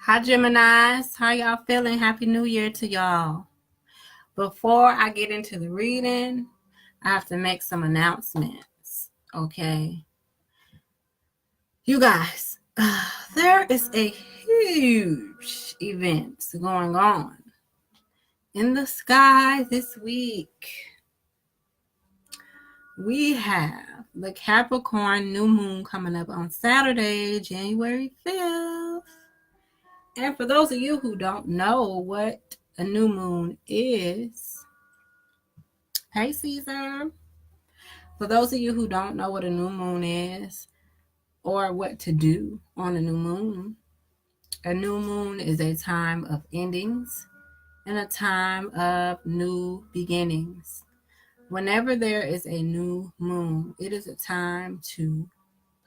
Hi, Geminis. How y'all feeling? Happy New Year to y'all. Before I get into the reading, I have to make some announcements, okay? You guys, there is a huge event going on in the sky this week. We have the Capricorn new moon coming up on Saturday, January 5th. And for those of you who don't know what a new moon is, hey Caesar. For those of you who don't know what a new moon is or what to do on a new moon is a time of endings and a time of new beginnings. Whenever there is a new moon, it is a time to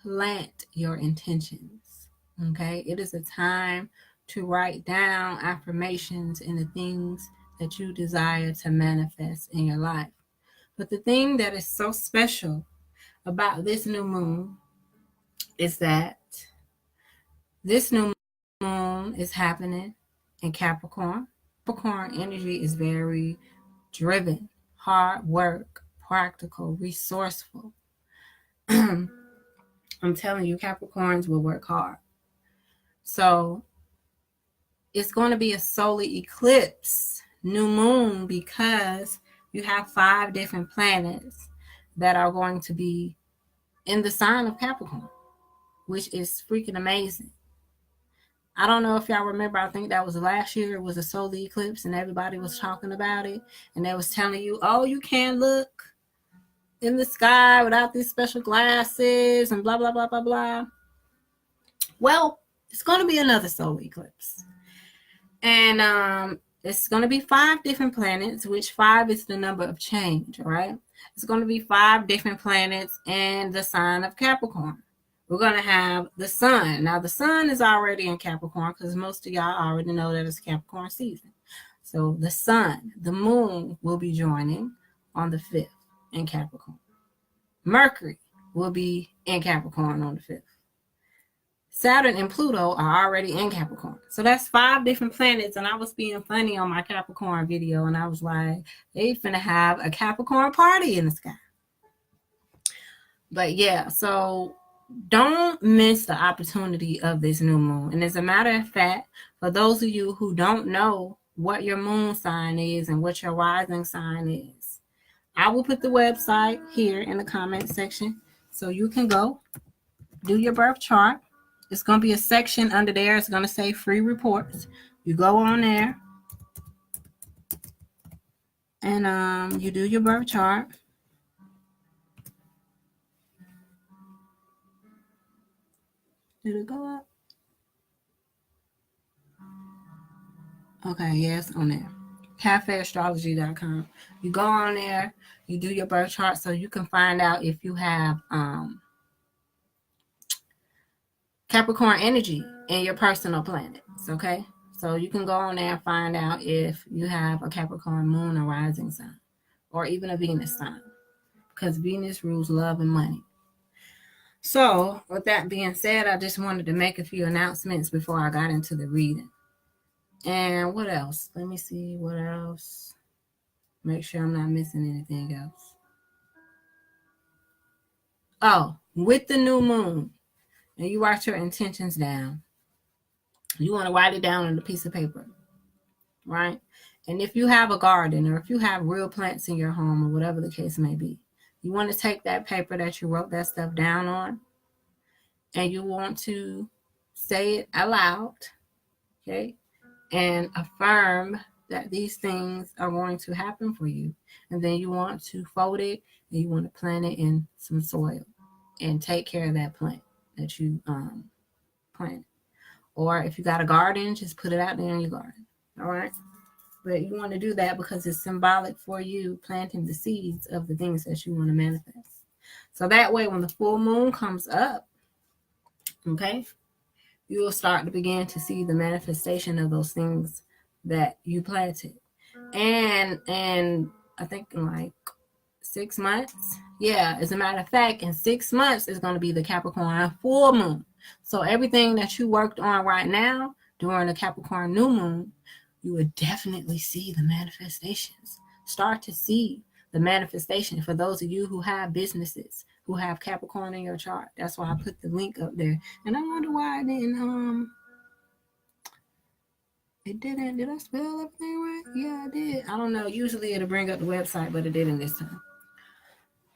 plant your intentions, okay? It is a time to write down affirmations and the things that you desire to manifest in your life. But the thing that is so special about this new moon is that this new moon is happening in Capricorn. Capricorn energy is very driven, hard work, practical, resourceful. I'm telling you, Capricorns will work hard. So it's going to be a solar eclipse new moon because you have 5 different planets that are going to be in the sign of Capricorn, which is freaking amazing. I don't know if y'all remember, I think that was last year, it was a solar eclipse and everybody was talking about it and they was telling you, oh, you can't look in the sky without these special glasses and blah, blah, blah, blah, blah. Well, it's going to be another solar eclipse. And it's going to be 5 different planets, which 5 is the number of change, right? It's going to be 5 different planets in the sign of Capricorn. We're going to have the sun. Now, the sun is already in Capricorn because most of y'all already know that it's Capricorn season. So the sun, the moon will be joining on the 5th in Capricorn. Mercury will be in Capricorn on the 5th. Saturn and Pluto are already in Capricorn. So that's 5 different planets. And I was being funny on my Capricorn video. And I was like, they finna have a Capricorn party in the sky. But yeah, so don't miss the opportunity of this new moon. And as a matter of fact, for those of you who don't know what your moon sign is and what your rising sign is, I will put the website here in the comment section so you can go do your birth chart. It's going to be a section under there. It's going to say free reports. You go on there and you do your birth chart. Did it go up? Okay, yes, on there. cafeastrology.com. You go on there, you do your birth chart so you can find out if you have Capricorn energy in your personal planets, okay? So you can go on there and find out if you have a Capricorn moon or rising sign, or even a Venus sign, because Venus rules love and money. So with that being said, I just wanted to make a few announcements before I got into the reading. And what else? Let me see what else. Make sure I'm not missing anything else. Oh, with the new moon, and you write your intentions down. You want to write it down on a piece of paper, right? And if you have a garden or if you have real plants in your home or whatever the case may be, you want to take that paper that you wrote that stuff down on and you want to say it aloud, okay? And affirm that these things are going to happen for you. And then you want to fold it and you want to plant it in some soil and take care of that plant that you planted. Or if you got a garden, just put it out there in your garden. All right. But you want to do that because it's symbolic for you planting the seeds of the things that you want to manifest. So that way, when the full moon comes up, okay, you will start to begin to see the manifestation of those things that you planted. And I think in like 6 months, yeah, as a matter of fact, in 6 months is going to be the Capricorn full moon. So everything that you worked on right now, during the Capricorn new moon, you would definitely see the manifestations. Start to see the manifestation for those of you who have businesses, who have Capricorn in your chart. That's why I put the link up there. And I wonder why I didn't it didn't. Did I spell everything right? Yeah, I did. I don't know. Usually it'll bring up the website, but it didn't this time.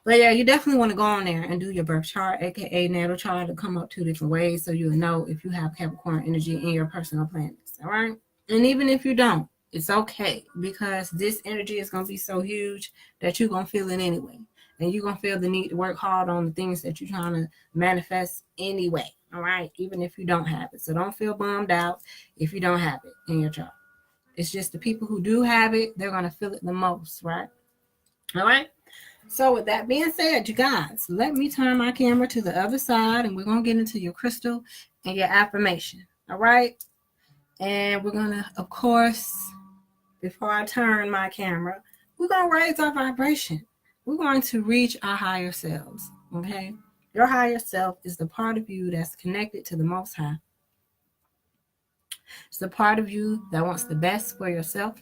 But yeah, you definitely want to go on there and do your birth chart, aka natal chart. It'll come up 2 different ways, so you'll know if you have Capricorn energy in your personal planets. All right. And even if you don't, it's okay, because this energy is going to be so huge that you're going to feel it anyway. And you're going to feel the need to work hard on the things that you're trying to manifest anyway. All right. Even if you don't have it. So don't feel bummed out if you don't have it in your chart. It's just the people who do have it, they're going to feel it the most. Right. All right. So with that being said, you guys, let me turn my camera to the other side, and we're going to get into your crystal and your affirmation. All right. And we're going to, of course, before I turn my camera, we're going to raise our vibration. We're going to reach our higher selves. Okay. Your higher self is the part of you that's connected to the Most High. It's the part of you that wants the best for yourself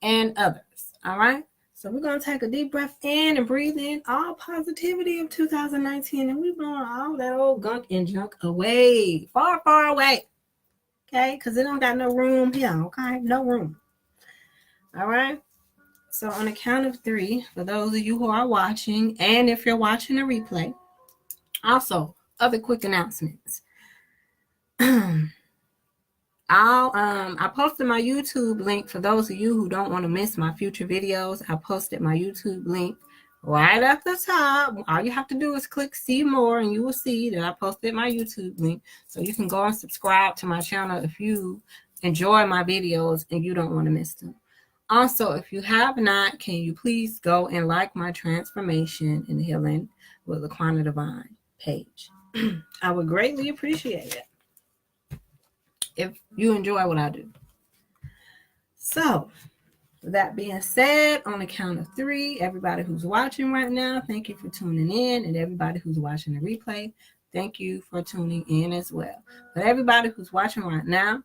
and others. All right. So we're going to take a deep breath in and breathe in all positivity of 2019. And we're blowing all that old gunk and junk away. Far, far away. Okay? Because it don't got no room here. Okay? No room. All right? So on the count of 3, for those of you who are watching, and if you're watching a replay, also, other quick announcements. I posted my YouTube link for those of you who don't want to miss my future videos. I posted my YouTube link right at the top. All you have to do is click see more, and you will see that I posted my YouTube link. So you can go and subscribe to my channel if you enjoy my videos and you don't want to miss them. Also, if you have not, can you please go and like my Transformation and Healing with Laquana Divine page? I would greatly appreciate it if you enjoy what I do. So, with that being said, on the count of 3, everybody who's watching right now, thank you for tuning in. And everybody who's watching the replay, thank you for tuning in as well. But everybody who's watching right now,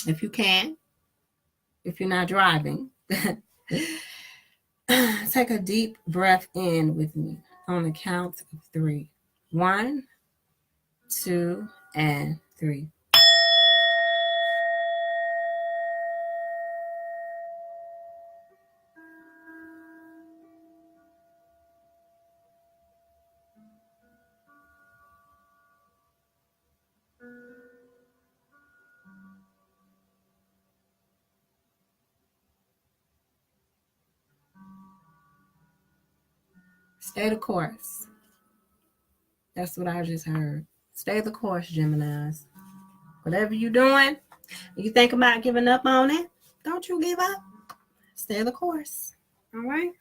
if you can, if you're not driving, take a deep breath in with me on the count of 3. 1, 2, and 3. Stay the course. That's what I just heard. Stay the course, Geminis. Whatever you're doing, you think about giving up on it, don't you give up. Stay the course. All right?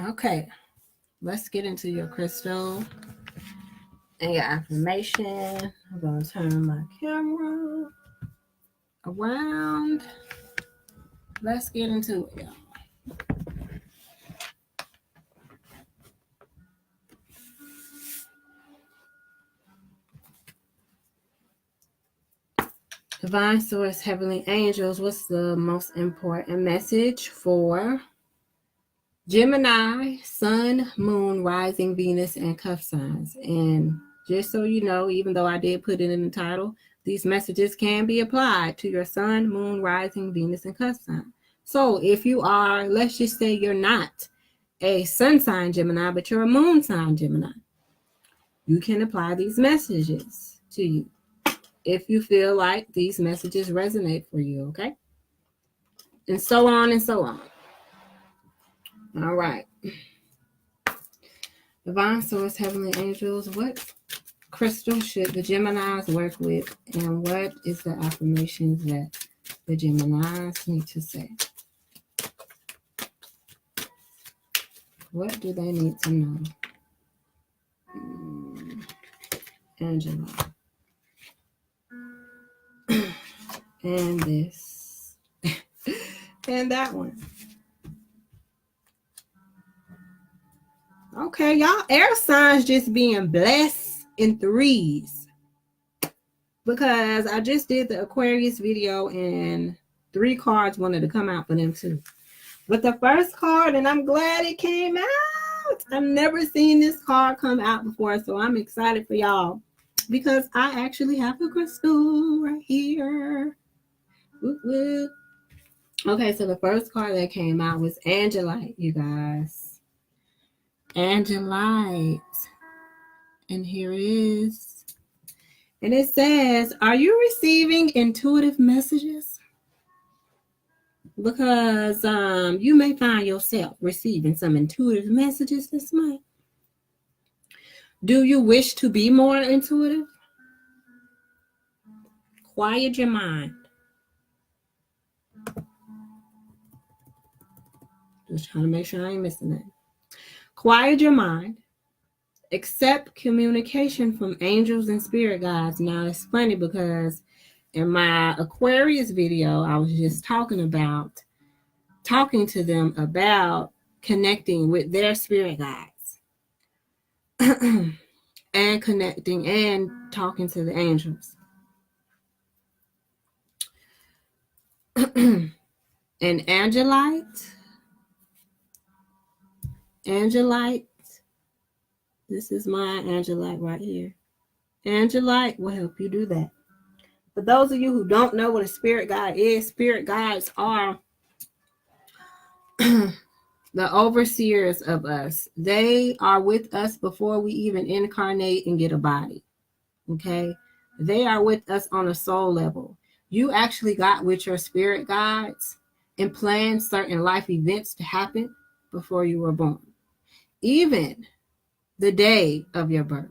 Okay. Let's get into your crystal and your affirmation. I'm going to turn my camera around. Let's get into it, y'all. Divine Source, Heavenly Angels, what's the most important message for Gemini, Sun, Moon, Rising, Venus, and Cup signs? And just so you know, even though I did put it in the title, these messages can be applied to your Sun, Moon, Rising, Venus, and Cup sign. So if you are, let's just say you're not a Sun sign Gemini, but you're a Moon sign Gemini, you can apply these messages to you if you feel like these messages resonate for you, okay? And so on and so on. All right. Divine Source, Heavenly Angels, what crystal should the Geminis work with, and what is the affirmations that the Geminis need to say? What do they need to know? Angela. And this. And that one. Okay, y'all, air signs just being blessed in threes, because I just did the Aquarius video and 3 cards wanted to come out for them too. But the first card, and I'm glad it came out. I've never seen this card come out before, so I'm excited for y'all because I actually have a crystal right here. Whoop, whoop. Okay, so the first card that came out was Angelite, you guys. Angelite. And here it is. And it says, are you receiving intuitive messages? Because you may find yourself receiving some intuitive messages this month. Do you wish to be more intuitive? Quiet your mind. Just trying to make sure I ain't missing that. Quiet your mind. Accept communication from angels and spirit guides. Now, it's funny because in my Aquarius video, I was just talking to them about connecting with their spirit guides and connecting and talking to the angels. And Angelite, this is my Angelite right here. Angelite will help you do that. For those of you who don't know what a spirit guide is, spirit guides are the overseers of us. They are with us before we even incarnate and get a body. Okay? They are with us on a soul level. You actually got with your spirit guides and planned certain life events to happen before you were born. Even the day of your birth.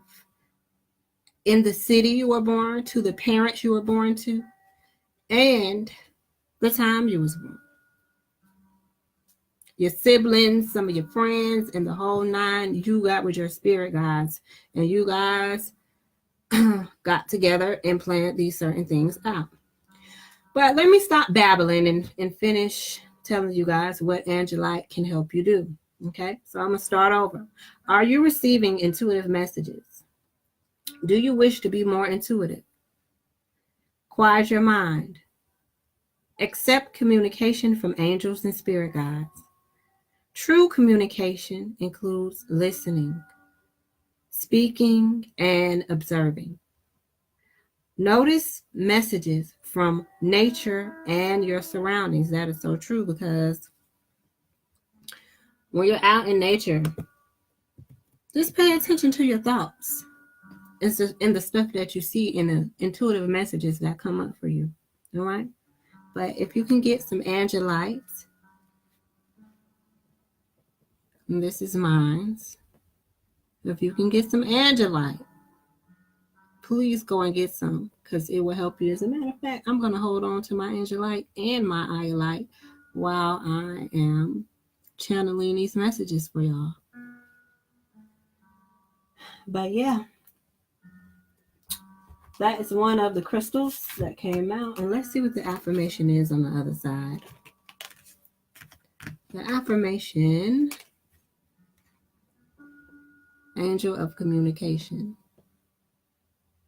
In the city you were born, to the parents you were born to, and the time you was born. Your siblings, some of your friends, and the whole 9, you got with your spirit guides. And you guys got together and planned these certain things out. But let me stop babbling and finish telling you guys what Angelite can help you do. Okay, so I'm going to start over. Are you receiving intuitive messages? Do you wish to be more intuitive? Quiet your mind. Accept communication from angels and spirit guides. True communication includes listening, speaking, and observing. Notice messages from nature and your surroundings. That is so true, because when you're out in nature, just pay attention to your thoughts. It's just in the stuff that you see in the intuitive messages that come up for you. All right? But if you can get some Angelites, and this is mine. If you can get some Angelite, please go and get some, because it will help you. As a matter of fact, I'm going to hold on to my Angelite and my Iolite while I am channeling these messages for y'all. But yeah, that is one of the crystals that came out. And let's see what the affirmation is on the other side. The affirmation, angel of communication.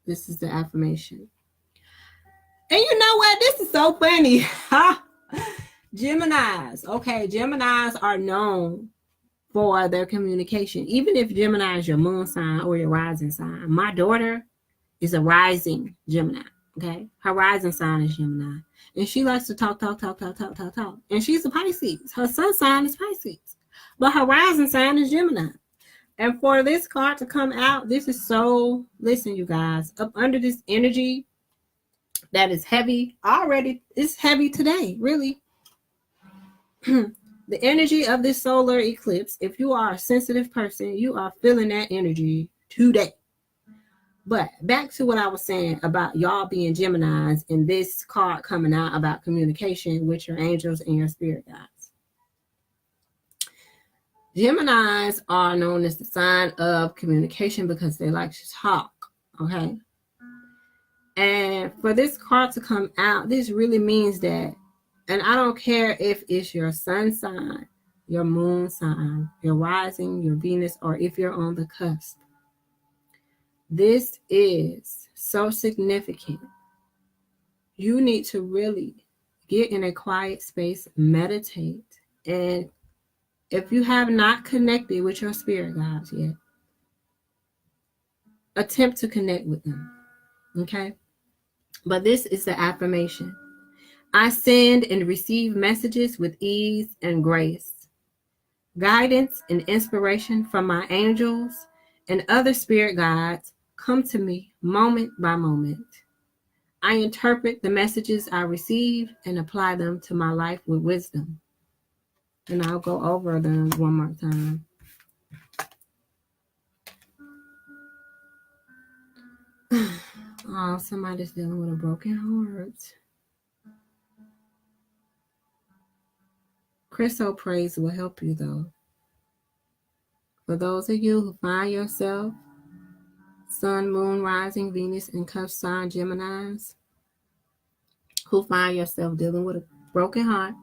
This is the affirmation. And you know what? This is so funny. Geminis. Okay, Geminis are known for their communication. Even if Gemini is your moon sign or your rising sign. My daughter is a rising Gemini. Okay, her rising sign is Gemini. And she likes to talk. And she's a Pisces. Her sun sign is Pisces. But her rising sign is Gemini. And for this card to come out, this is so, listen, you guys, up under this energy that is heavy already. It's heavy today, really. The energy of this solar eclipse, if you are a sensitive person, you are feeling that energy today. But back to what I was saying about y'all being Geminis and this card coming out about communication with your angels and your spirit guides. Geminis are known as the sign of communication because they like to talk, okay? And for this card to come out, this really means that, and I don't care if it's your sun sign, your moon sign, your rising, your Venus, or if you're on the cusp. This is so significant. You need to really get in a quiet space, meditate, and if you have not connected with your spirit guides yet, attempt to connect with them. Okay? But this is the affirmation. I send and receive messages with ease and grace. Guidance and inspiration from my angels and other spirit guides come to me moment by moment. I interpret the messages I receive and apply them to my life with wisdom. And I'll go over them one more time. Oh, somebody's dealing with a broken heart. Crystal praise will help you, though. For those of you who find yourself Sun, Moon, Rising, Venus, and Cup sign Geminis, who find yourself dealing with a broken heart,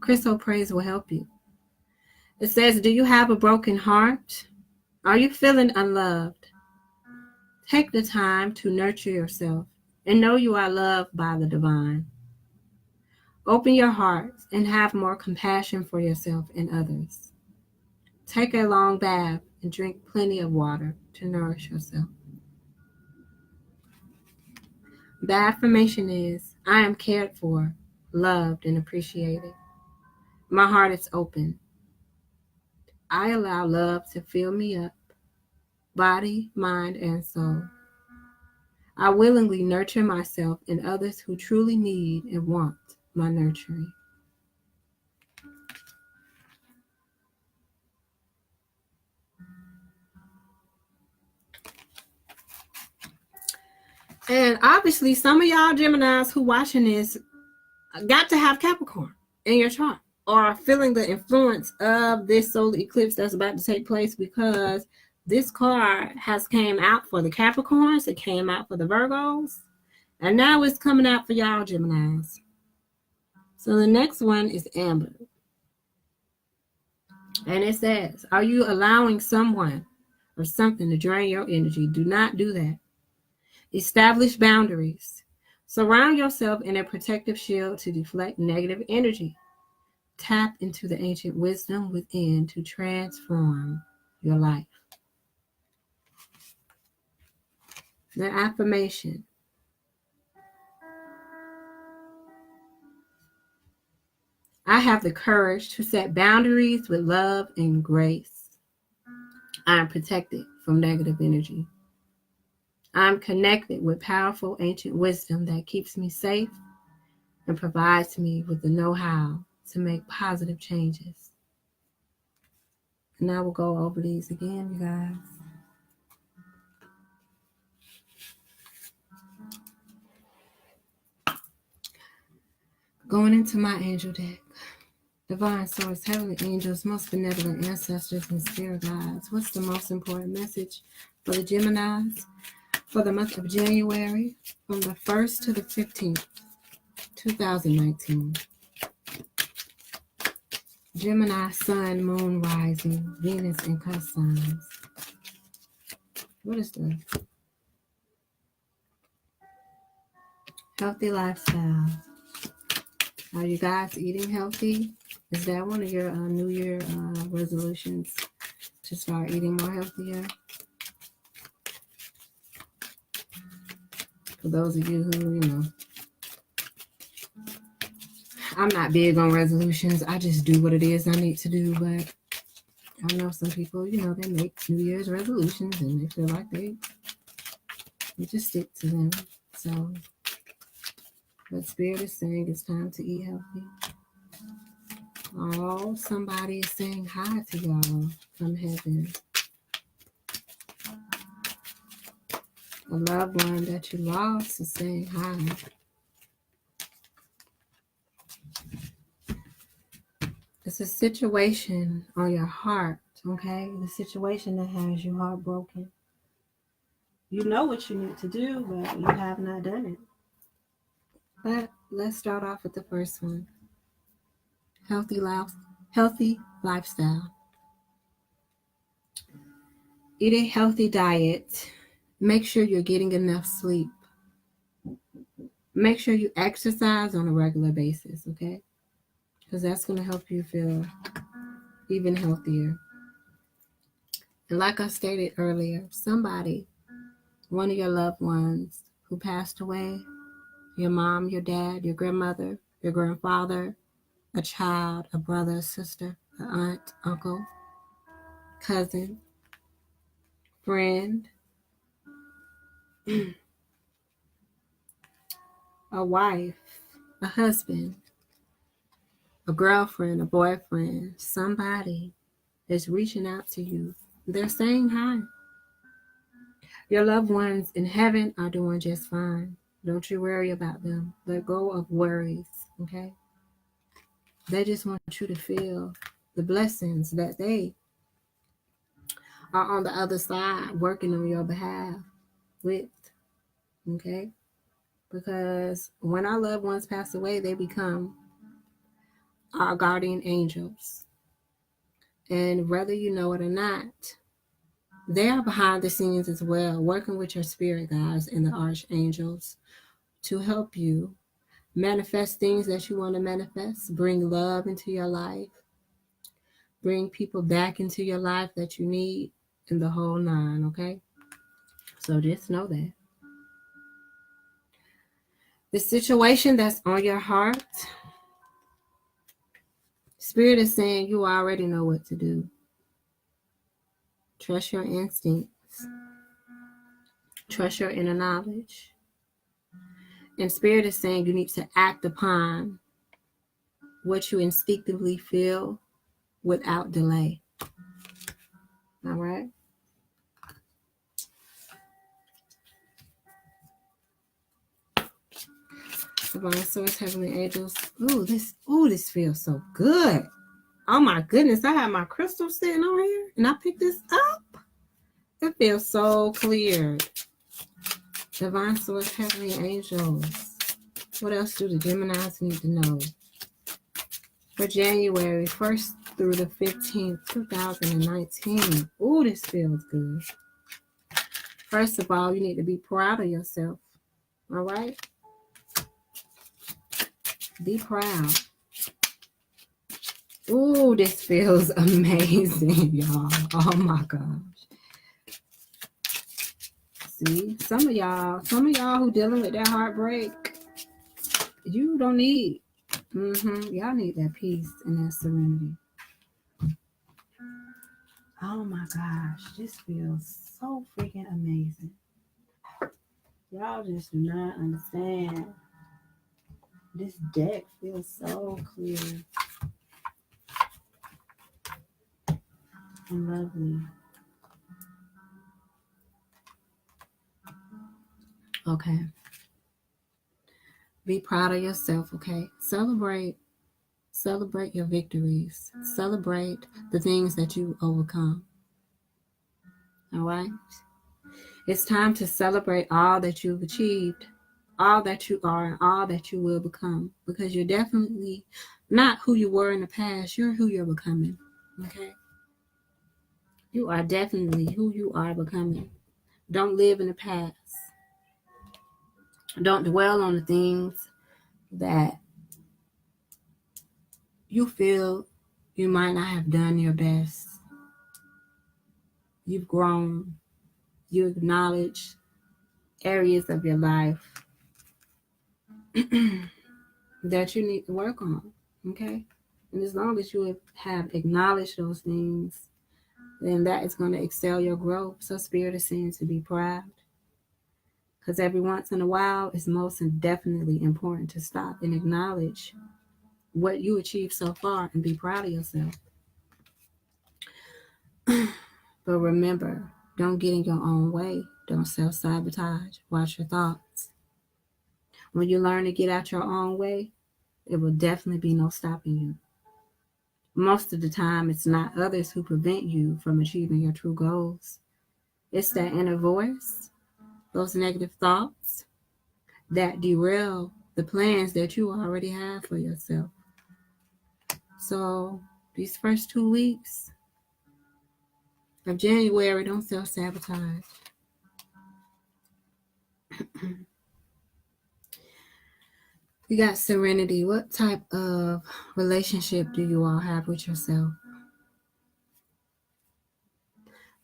Crystal praise will help you. It says, do you have a broken heart? Are you feeling unloved? Take the time to nurture yourself and know you are loved by the divine. Open your heart and have more compassion for yourself and others. Take a long bath and drink plenty of water to nourish yourself. The affirmation is, I am cared for, loved, and appreciated. My heart is open. I allow love to fill me up, body, mind, and soul. I willingly nurture myself and others who truly need and want my nurturing. And obviously, some of y'all Geminis who watching this got to have Capricorn in your chart or are feeling the influence of this solar eclipse that's about to take place, because this card has came out for the Capricorns, it came out for the Virgos, and now it's coming out for y'all Geminis. So the next one is Amber. And it says, are you allowing someone or something to drain your energy? Do not do that. Establish boundaries. Surround yourself in a protective shield to deflect negative energy. Tap into the ancient wisdom within to transform your life. The affirmation. I have the courage to set boundaries with love and grace. I am protected from negative energy. I am connected with powerful ancient wisdom that keeps me safe and provides me with the know-how to make positive changes. And I will go over these again, you guys. Going into my angel deck. Divine Source, Heavenly Angels, most benevolent ancestors, and spirit guides. What's the most important message for the Geminis for the month of January from the 1st to the 15th, 2019? Gemini, Sun, Moon, Rising, Venus, and Cup signs. What is this? Healthy lifestyle. Are you guys eating healthy? Is that one of your New Year resolutions, to start eating more healthier? For those of you who, I'm not big on resolutions. I just do what it is I need to do. But I know some people, they make New Year's resolutions and they feel like they just stick to them. So, but Spirit is saying it's time to eat healthy. Oh, somebody is saying hi to y'all from heaven. A loved one that you lost is saying hi. It's a situation on your heart, okay? The situation that has you heartbroken. You know what you need to do, but you have not done it. But let's start off with the first one. Healthy lifestyle. Eat a healthy diet Make sure you're getting enough sleep. Make sure you exercise on a regular basis, okay? Because that's going to help you feel even healthier. And like I stated earlier, somebody, one of your loved ones who passed away, your mom, your dad, your grandmother, your grandfather, a child, a brother, a sister, an aunt, uncle, cousin, friend, a wife, a husband, a girlfriend, a boyfriend, somebody is reaching out to you. They're saying hi. Your loved ones in heaven are doing just fine. Don't you worry about them. Let go of worries, okay? They just want you to feel the blessings that they are on the other side working on your behalf with, okay? Because when our loved ones pass away, they become our guardian angels. And whether you know it or not, they are behind the scenes as well, working with your spirit guides and the archangels to help you manifest things that you want to manifest, bring love into your life, bring people back into your life that you need, in the whole nine, okay? So just know that. The situation that's on your heart, Spirit is saying you already know what to do. Trust your instincts. Trust your inner knowledge. And Spirit is saying you need to act upon what you instinctively feel without delay. All right? Divine Source, Heavenly Angels. This feels so good. Oh my goodness, I have my crystal sitting on here and I picked this up. It feels so clear. Divine Source, Heavenly Angels. What else do the Geminis need to know? For January 1st through the 15th, 2019. Ooh, this feels good. First of all, you need to be proud of yourself. All right? Be proud. Ooh, this feels amazing, y'all. Oh my gosh. See, some of y'all who dealing with that heartbreak, you don't need, y'all need that peace and that serenity. Oh my gosh, this feels so freaking amazing. Y'all just do not understand. This deck feels so clear and lovely. Okay. Be proud of yourself, okay? Celebrate your victories. Celebrate the things that you overcome. All right? It's time to celebrate all that you've achieved, all that you are, and all that you will become. Because you're definitely not who you were in the past. You're who you're becoming. Okay? You are definitely who you are becoming. Don't live in the past. Don't dwell on the things that you feel you might not have done your best. You've grown. You acknowledge areas of your life that you need to work on. Okay? And as long as you have acknowledged those things, then that is going to excel your growth. So Spirit is saying to be proud. Because every once in a while, it's most definitely important to stop and acknowledge what you achieved so far and be proud of yourself. But remember, don't get in your own way. Don't self-sabotage. Watch your thoughts. When you learn to get out your own way, it will definitely be no stopping you. Most of the time, it's not others who prevent you from achieving your true goals. It's that inner voice, those negative thoughts that derail the plans that you already have for yourself. So these first 2 weeks of January, don't self-sabotage. We got serenity. What type of relationship do you all have with yourself?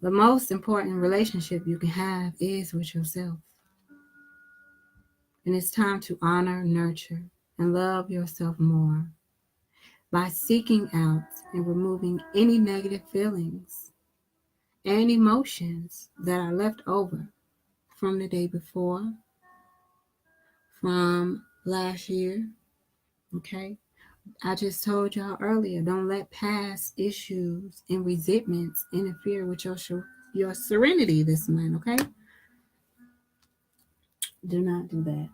The most important relationship you can have is with yourself. And it's time to honor, nurture, and love yourself more by seeking out and removing any negative feelings and emotions that are left over from the day before, from last year. Okay? I just told y'all earlier, don't let past issues and resentments interfere with your serenity this month, okay? Do not do that.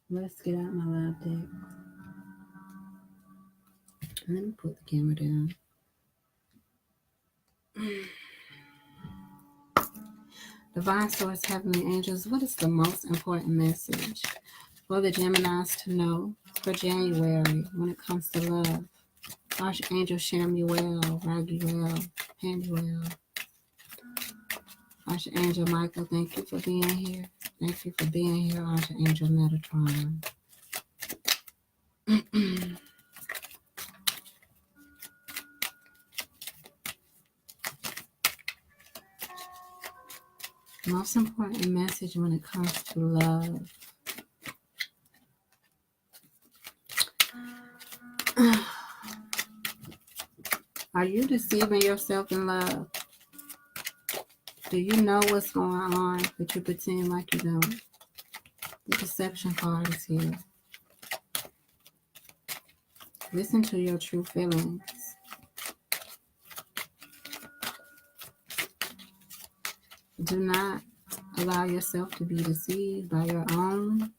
Let's get out my live deck. Let me put the camera down. Divine Source, Heavenly Angels, what is the most important message for the Geminis to know for January when it comes to love? Archangel Shamuel, Raguel, Panuel. Archangel Michael, thank you for being here. Thank you for being here, Archangel Metatron. Most important message when it comes to love. Are you deceiving yourself in love? Do you know what's going on, but you pretend like you don't? The deception card is here. Listen to your true feelings. Do not allow yourself to be deceived by your own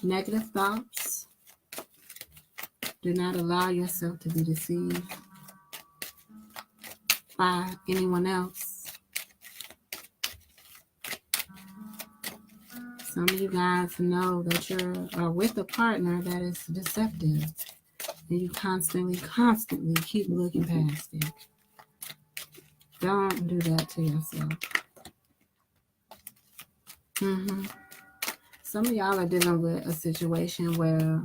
negative thoughts. Do not allow yourself to be deceived by anyone else. Some of you guys know that you are with a partner that is deceptive, and you constantly keep looking past it. Don't do that to yourself. Some of y'all are dealing with a situation where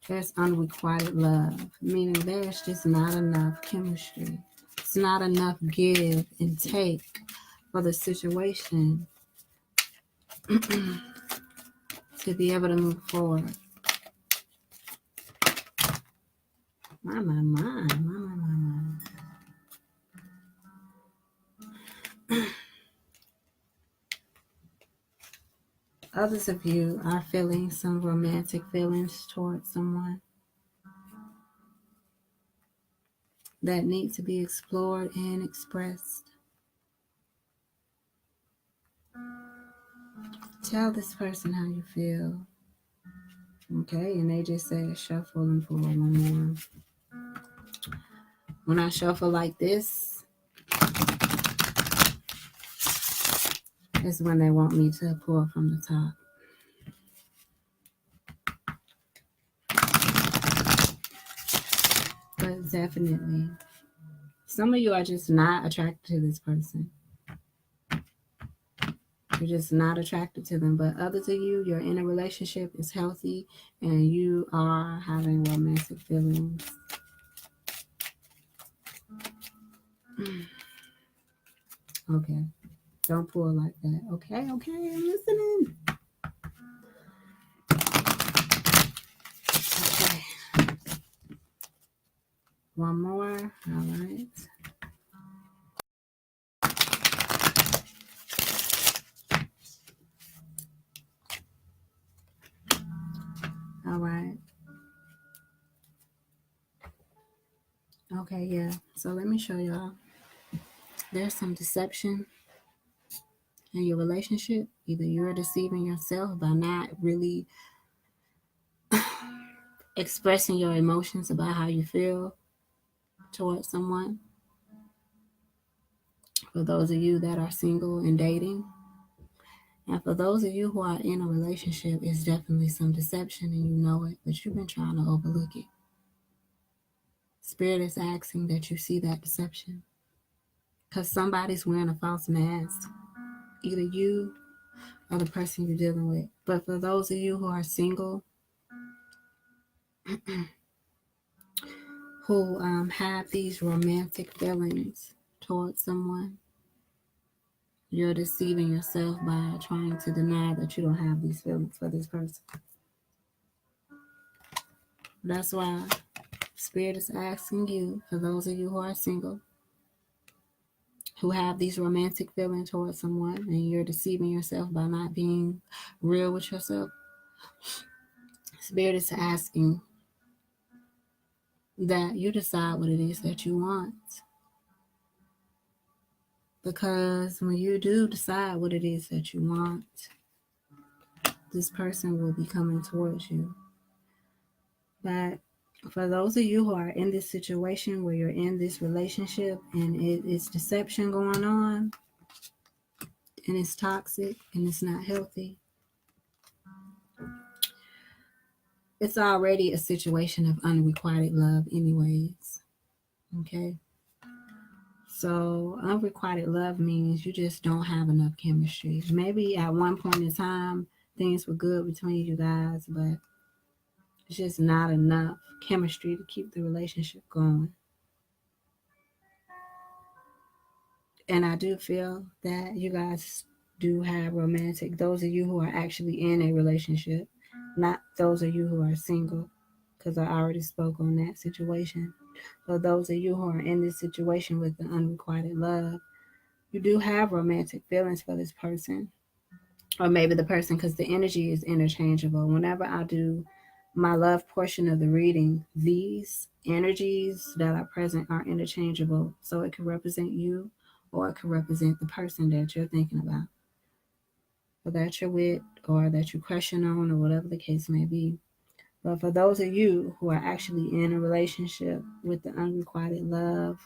there's unrequited love, meaning there's just not enough chemistry. It's not enough give and take for the situation to be able to move forward. My. Others of you are feeling some romantic feelings towards someone that need to be explored and expressed. Tell this person how you feel. Okay, and they just say shuffle and pull one more. When I shuffle like this, is when they want me to pull from the top. But definitely, some of you are just not attracted to this person. You're just not attracted to them. But others of you, you're in a relationship, it's healthy, and you are having romantic feelings. Okay. Don't pull like that. Okay, I'm listening. Okay. One more. All right. All right. Okay, yeah. So let me show y'all. There's some deception in your relationship. Either you're deceiving yourself by not really expressing your emotions about how you feel towards someone. For those of you that are single and dating. And for those of you who are in a relationship, it's definitely some deception and you know it, but you've been trying to overlook it. Spirit is asking that you see that deception. Because somebody's wearing a false mask. Either you or the person you're dealing with. But for those of you who are single, who have these romantic feelings towards someone, you're deceiving yourself by trying to deny that you don't have these feelings for this person. That's why Spirit is asking you, for those of you who are single, who have these romantic feelings towards someone, and you're deceiving yourself by not being real with yourself. Spirit is asking that you decide what it is that you want. Because when you do decide what it is that you want, this person will be coming towards you. But for those of you who are in this situation where you're in this relationship and it is deception going on, and it's toxic and it's not healthy, it's already a situation of unrequited love anyways. Okay? So unrequited love means you just don't have enough chemistry. Maybe at one point in time things were good between you guys, but it's just not enough chemistry to keep the relationship going. And I do feel that you guys do have romantic, those of you who are actually in a relationship, not those of you who are single, because I already spoke on that situation. So those of you who are in this situation with the unrequited love, you do have romantic feelings for this person. Or maybe the person, because the energy is interchangeable. Whenever I do my love portion of the reading, these energies that are present are interchangeable. So it can represent you, or it can represent the person that you're thinking about, or that you're with, or that you're crushing on, or whatever the case may be. But for those of you who are actually in a relationship with the unrequited love,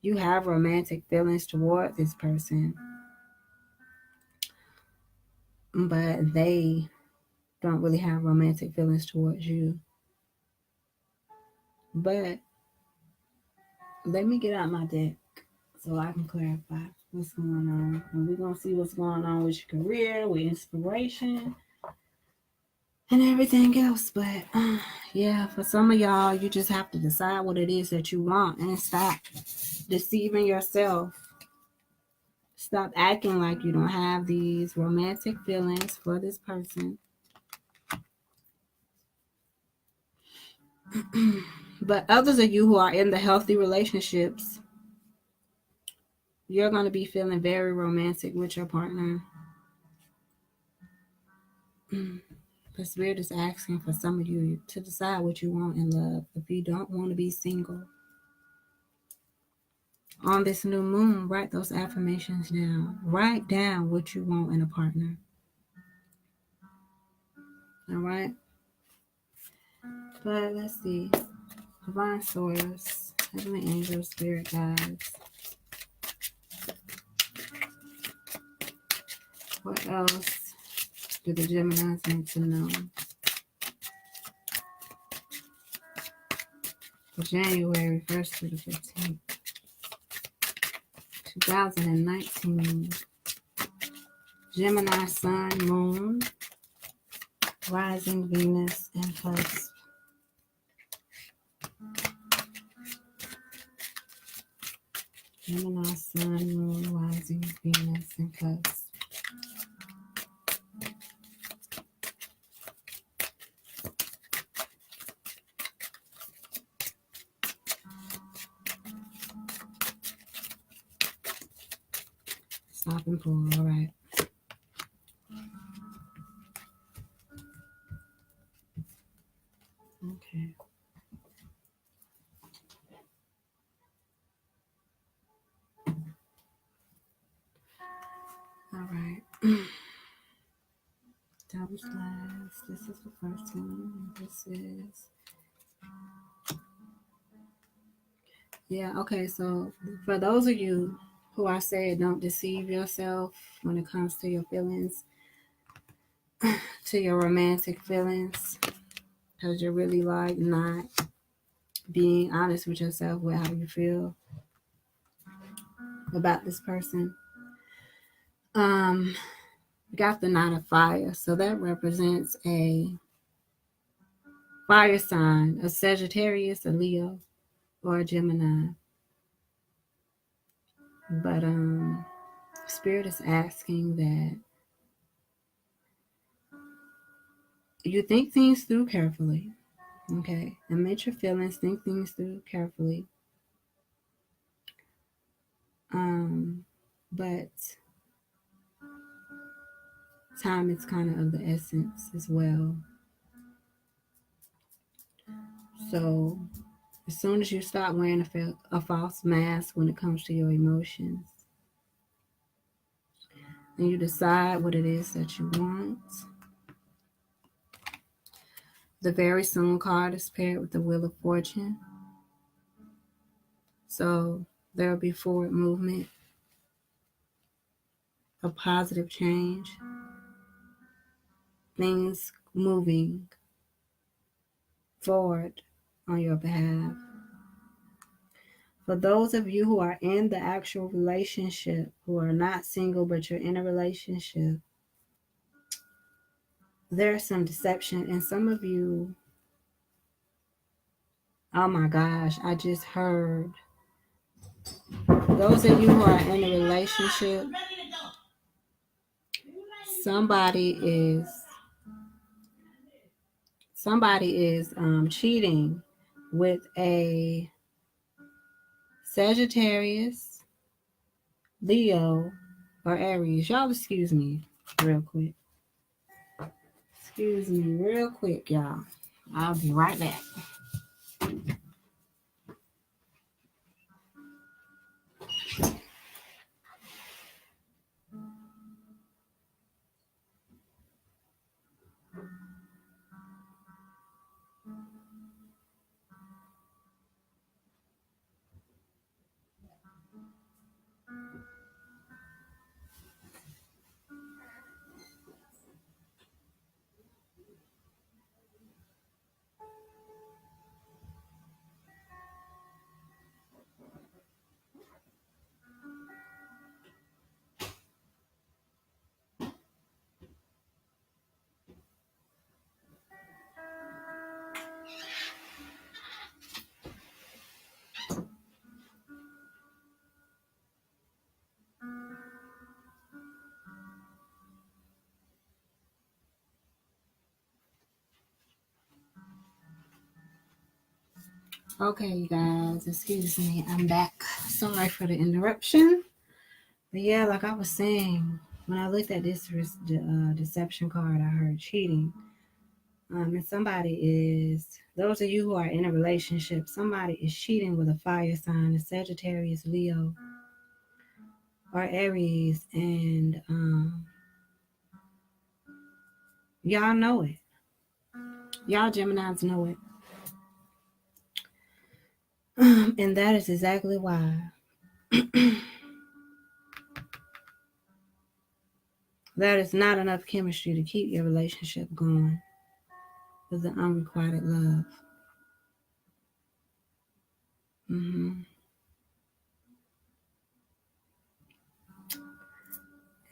you have romantic feelings toward this person, but they don't really have romantic feelings towards you. But let me get out my deck so I can clarify what's going on. And we're going to see what's going on with your career, with inspiration, and everything else. But yeah, for some of y'all, you just have to decide what it is that you want and stop deceiving yourself. Stop acting like you don't have these romantic feelings for this person. But others of you who are in the healthy relationships, you're going to be feeling very romantic with your partner. The Spirit is asking for some of you to decide what you want in love. If you don't want to be single, on this new moon, write those affirmations down. Write down what you want in a partner. All right? But let's see. Divine Source, Heavenly Angels, Spirit Guides. What else do the Geminis need to know? For January 1st through the 15th, 2019. Gemini, Sun, Moon, Rising, Venus, and Cusp. Gemini, Sun, Moon, Rising, Venus, and Cusp. Stop and pull, all right. Okay. All right. Double slash. This is the first one. This is. Yeah, okay. So for those of you who I said don't deceive yourself when it comes to your feelings, to your romantic feelings, because you're really like not being honest with yourself with how you feel about this person. We got the Nine of Fire, so that represents a fire sign, a Sagittarius, a Leo, or a Gemini. But Spirit is asking that you think things through carefully, okay? Admit your feelings, think things through carefully. But time is kind of the essence as well. So as soon as you stop wearing a false mask when it comes to your emotions, and you decide what it is that you want, the very soon card is paired with the Wheel of Fortune. So there will be forward movement, a positive change, things moving forward on your behalf. For those of you who are in the actual relationship, who are not single but you're in a relationship, there's some deception. And some of you, oh my gosh, I just heard. Those of you who are in a relationship, somebody is cheating with a Sagittarius, Leo, or Aries. Y'all excuse me real quick. Excuse me real quick, y'all. I'll be right back. Okay, you guys, excuse me, I'm back. Sorry for the interruption. But yeah, like I was saying, when I looked at this deception card, I heard cheating. And somebody is, those of you who are in a relationship, somebody is cheating with a fire sign, a Sagittarius, Leo, or Aries, and y'all know it. Y'all Geminis know it. And that is exactly why there is not enough chemistry to keep your relationship going with the unrequited love. And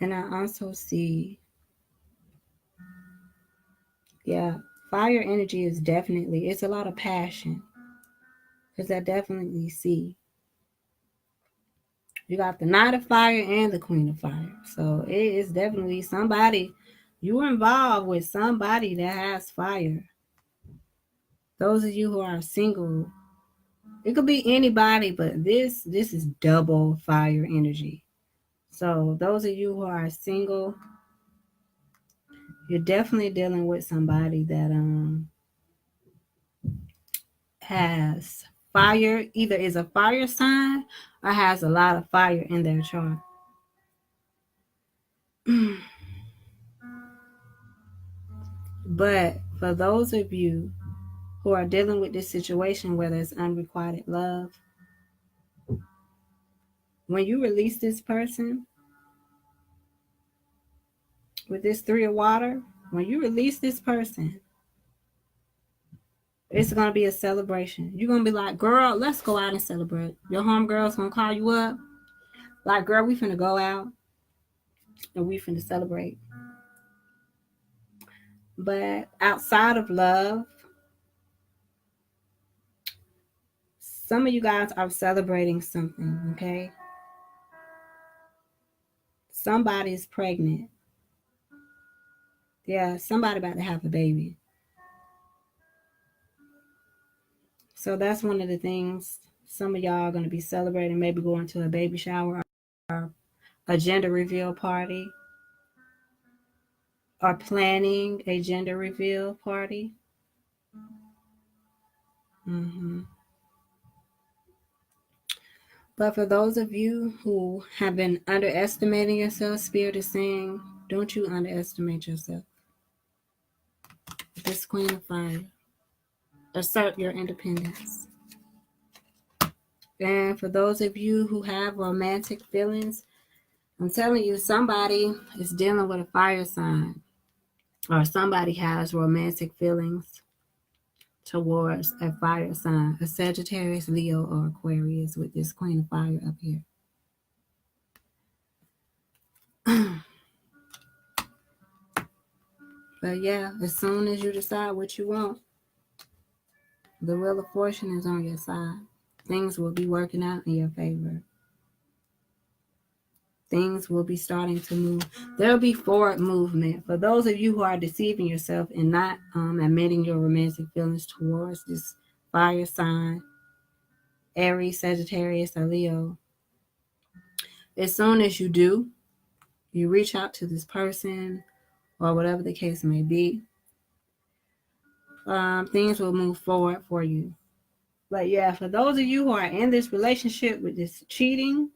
I also see, yeah, fire energy is definitely, it's a lot of passion. Because I definitely see you got the Knight of Fire and the Queen of Fire. So it is definitely somebody, you're involved with somebody that has fire. Those of you who are single, it could be anybody, but this is double fire energy. So those of you who are single, you're definitely dealing with somebody that has fire, either is a fire sign or has a lot of fire in their chart. But for those of you who are dealing with this situation, whether it's unrequited love, when you release this person with this Three of Water, when you release this person, It's going to be a celebration. You're going to be like, girl, let's go out and celebrate. Your homegirl's going to call you up. Like, girl, we finna go out and we finna celebrate. But outside of love, some of you guys are celebrating something, okay? Somebody's pregnant. Yeah, somebody about to have a baby. So that's one of the things some of y'all are going to be celebrating, maybe going to a baby shower or a gender reveal party or planning a gender reveal party. But for those of you who have been underestimating yourself, Spirit is saying, don't you underestimate yourself. This Queen of Fire. Assert your independence. And for those of you who have romantic feelings, I'm telling you, somebody is dealing with a fire sign, or somebody has romantic feelings towards a fire sign, a Sagittarius, Leo, or Aquarius, with this Queen of Fire up here. But yeah, as soon as you decide what you want, the Wheel of Fortune is on your side. Things will be working out in your favor. Things will be starting to move. There'll be forward movement. For those of you who are deceiving yourself and not admitting your romantic feelings towards this fire sign, Aries, Sagittarius, or Leo, as soon as you do, you reach out to this person or whatever the case may be, things will move forward for you. But yeah, for those of you who are in this relationship with this cheating,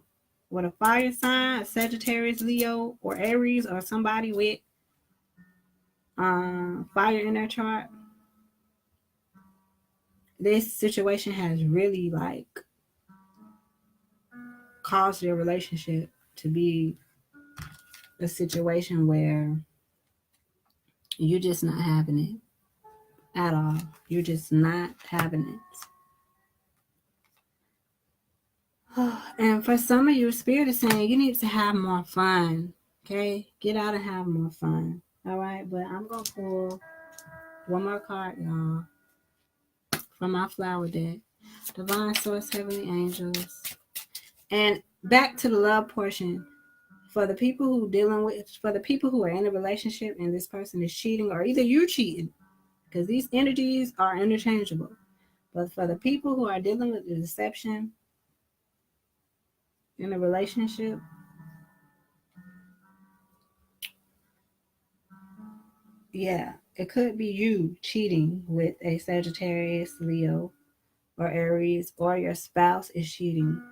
with a fire sign, a Sagittarius, Leo, or Aries, or somebody with fire in their chart, this situation has really like caused your relationship to be a situation where you're just not having it at all. You're just not having it. And for some of you, Spirit is saying you need to have more fun. Okay? Get out and have more fun. All right? But I'm going to pull one more card, y'all, from my flower deck. Divine Source, Heavenly Angels. And back to the love portion. For the people who are in a relationship and this person is cheating, or either you're cheating, because these energies are interchangeable. But for the people who are dealing with the deception in a relationship, yeah, it could be you cheating with a Sagittarius, Leo, or Aries, or your spouse is cheating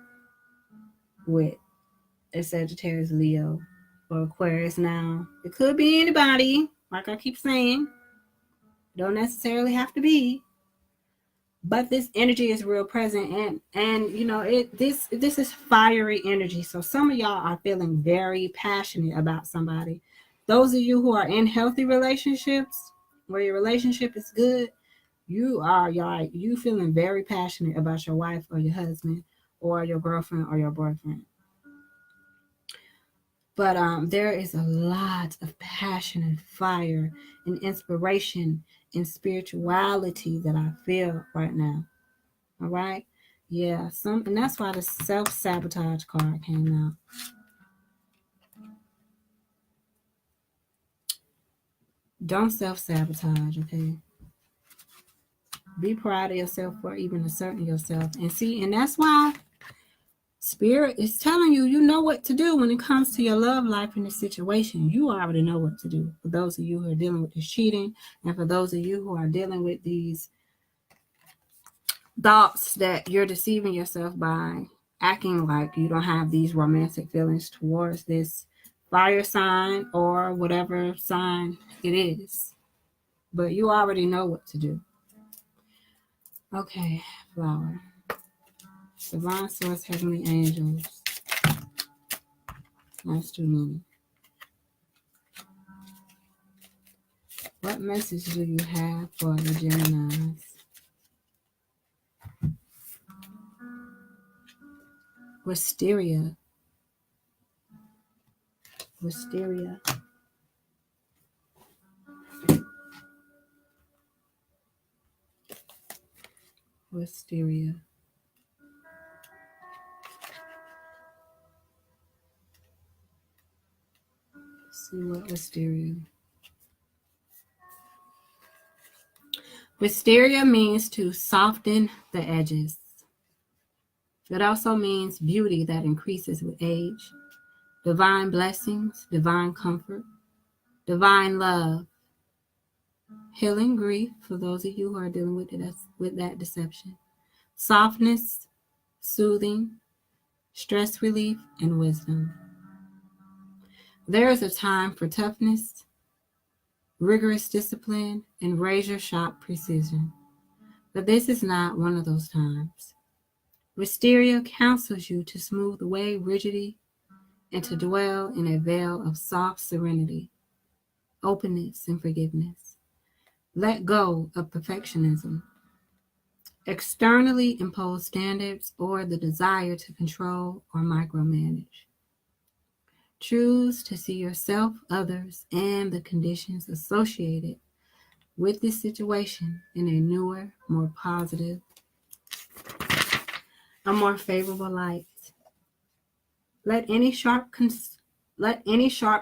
with a Sagittarius, Leo, or Aquarius. Now, it could be anybody, like I keep saying. Don't necessarily have to be. But this energy is real present, and you know this is fiery energy. So some of y'all are feeling very passionate about somebody. Those of you who are in healthy relationships where your relationship is good, you feeling very passionate about your wife or your husband or your girlfriend or your boyfriend. But there is a lot of passion and fire and inspiration and spirituality that I feel right now. All right? Yeah, and that's why the self-sabotage card came out. Don't self-sabotage, okay? Be proud of yourself for even asserting yourself. And that's why Spirit is telling you, you know what to do when it comes to your love life in this situation. You already know what to do. For those of you who are dealing with this cheating, and for those of you who are dealing with these thoughts that you're deceiving yourself by acting like you don't have these romantic feelings towards this fire sign or whatever sign it is. But you already know what to do. Okay, flower. Divine Source, Heavenly Angels. That's too many. What message do you have for the Geminis? Wisteria. Wisteria. Wisteria. Let's see what wisteria. Wisteria means to soften the edges. It also means beauty that increases with age, divine blessings, divine comfort, divine love, healing grief for those of you who are dealing with that deception, softness, soothing, stress relief, and wisdom. There is a time for toughness, rigorous discipline, and razor-sharp precision. But this is not one of those times. Wisteria counsels you to smooth away rigidity and to dwell in a veil of soft serenity, openness, and forgiveness. Let go of perfectionism, externally imposed standards, or the desire to control or micromanage. Choose to see yourself, others, and the conditions associated with this situation in a newer, more positive, a more favorable light. Let any sharp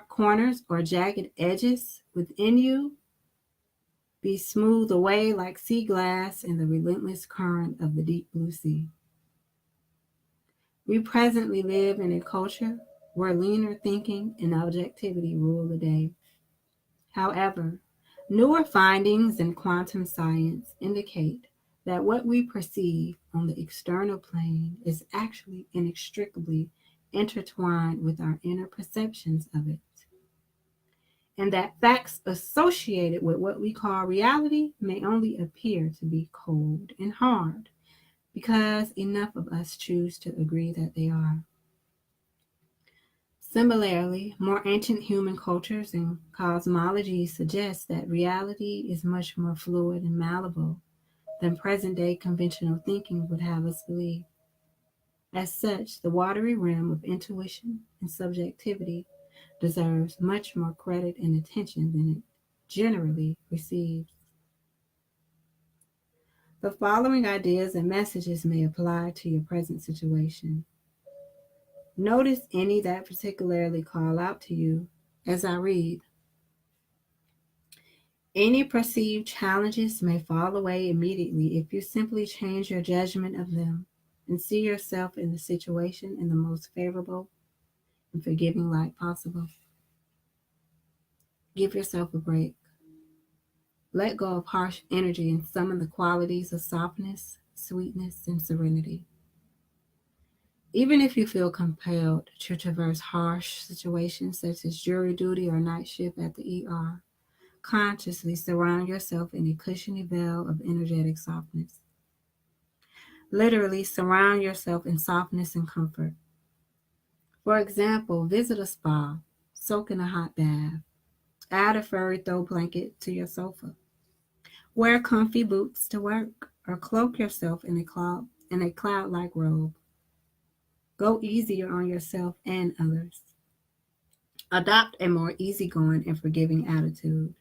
corners or jagged edges within you be smoothed away like sea glass in the relentless current of the deep blue sea. We presently live in a culture where linear thinking and objectivity rule the day. However, newer findings in quantum science indicate that what we perceive on the external plane is actually inextricably intertwined with our inner perceptions of it, and that facts associated with what we call reality may only appear to be cold and hard because enough of us choose to agree that they are. Similarly, more ancient human cultures and cosmology suggest that reality is much more fluid and malleable than present-day conventional thinking would have us believe. As such, the watery realm of intuition and subjectivity deserves much more credit and attention than it generally receives. The following ideas and messages may apply to your present situation. Notice any that particularly call out to you as I read. Any perceived challenges may fall away immediately if you simply change your judgment of them and see yourself in the situation in the most favorable and forgiving light possible. Give yourself a break. Let go of harsh energy and summon the qualities of softness, sweetness, and serenity. Even if you feel compelled to traverse harsh situations such as jury duty or night shift at the ER, consciously surround yourself in a cushiony veil of energetic softness. Literally surround yourself in softness and comfort. For example, visit a spa, soak in a hot bath, add a furry throw blanket to your sofa. Wear comfy boots to work, or cloak yourself in a cloud-like robe. Go easier on yourself and others. Adopt a more easygoing and forgiving attitude.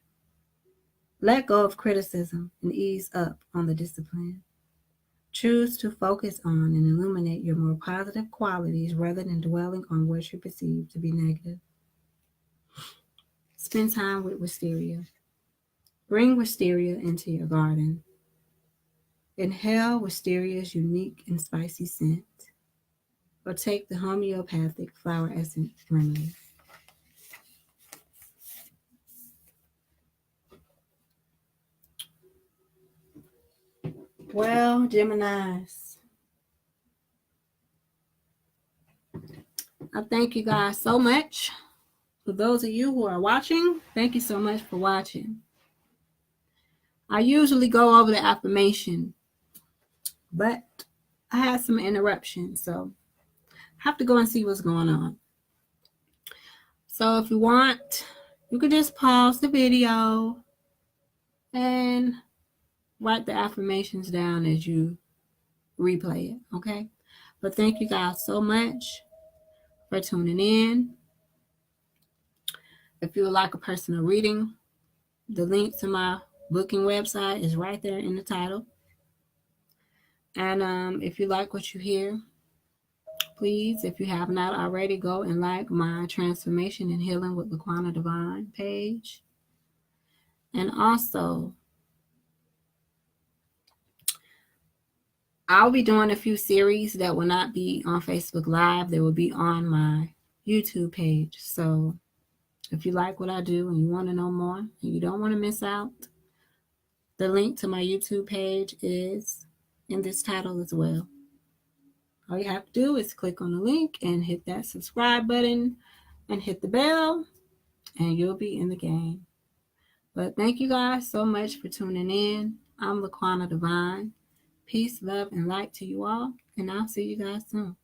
Let go of criticism and ease up on the discipline. Choose to focus on and illuminate your more positive qualities rather than dwelling on what you perceive to be negative. Spend time with wisteria. Bring wisteria into your garden. Inhale wisteria's unique and spicy scent, or take the homeopathic flower essence remedy. Well, Geminis, I thank you guys so much. For those of you who are watching, thank you so much for watching. I usually go over the affirmation, but I had some interruptions, so I have to go and see what's going on. So if you want, you could just pause the video and write the affirmations down as you replay it, okay? But thank you guys so much for tuning in. If you would like a personal reading, the link to my booking website is right there in the title. And if you like what you hear, please, if you have not already, go and like my Transformation and Healing with Laquana Divine page. And also, I'll be doing a few series that will not be on Facebook Live. They will be on my YouTube page. So if you like what I do and you want to know more and you don't want to miss out, the link to my YouTube page is in this title as well. All you have to do is click on the link and hit that subscribe button and hit the bell, and you'll be in the game. But thank you guys so much for tuning in. I'm Laquana Divine. Peace, love, and light to you all, and I'll see you guys soon.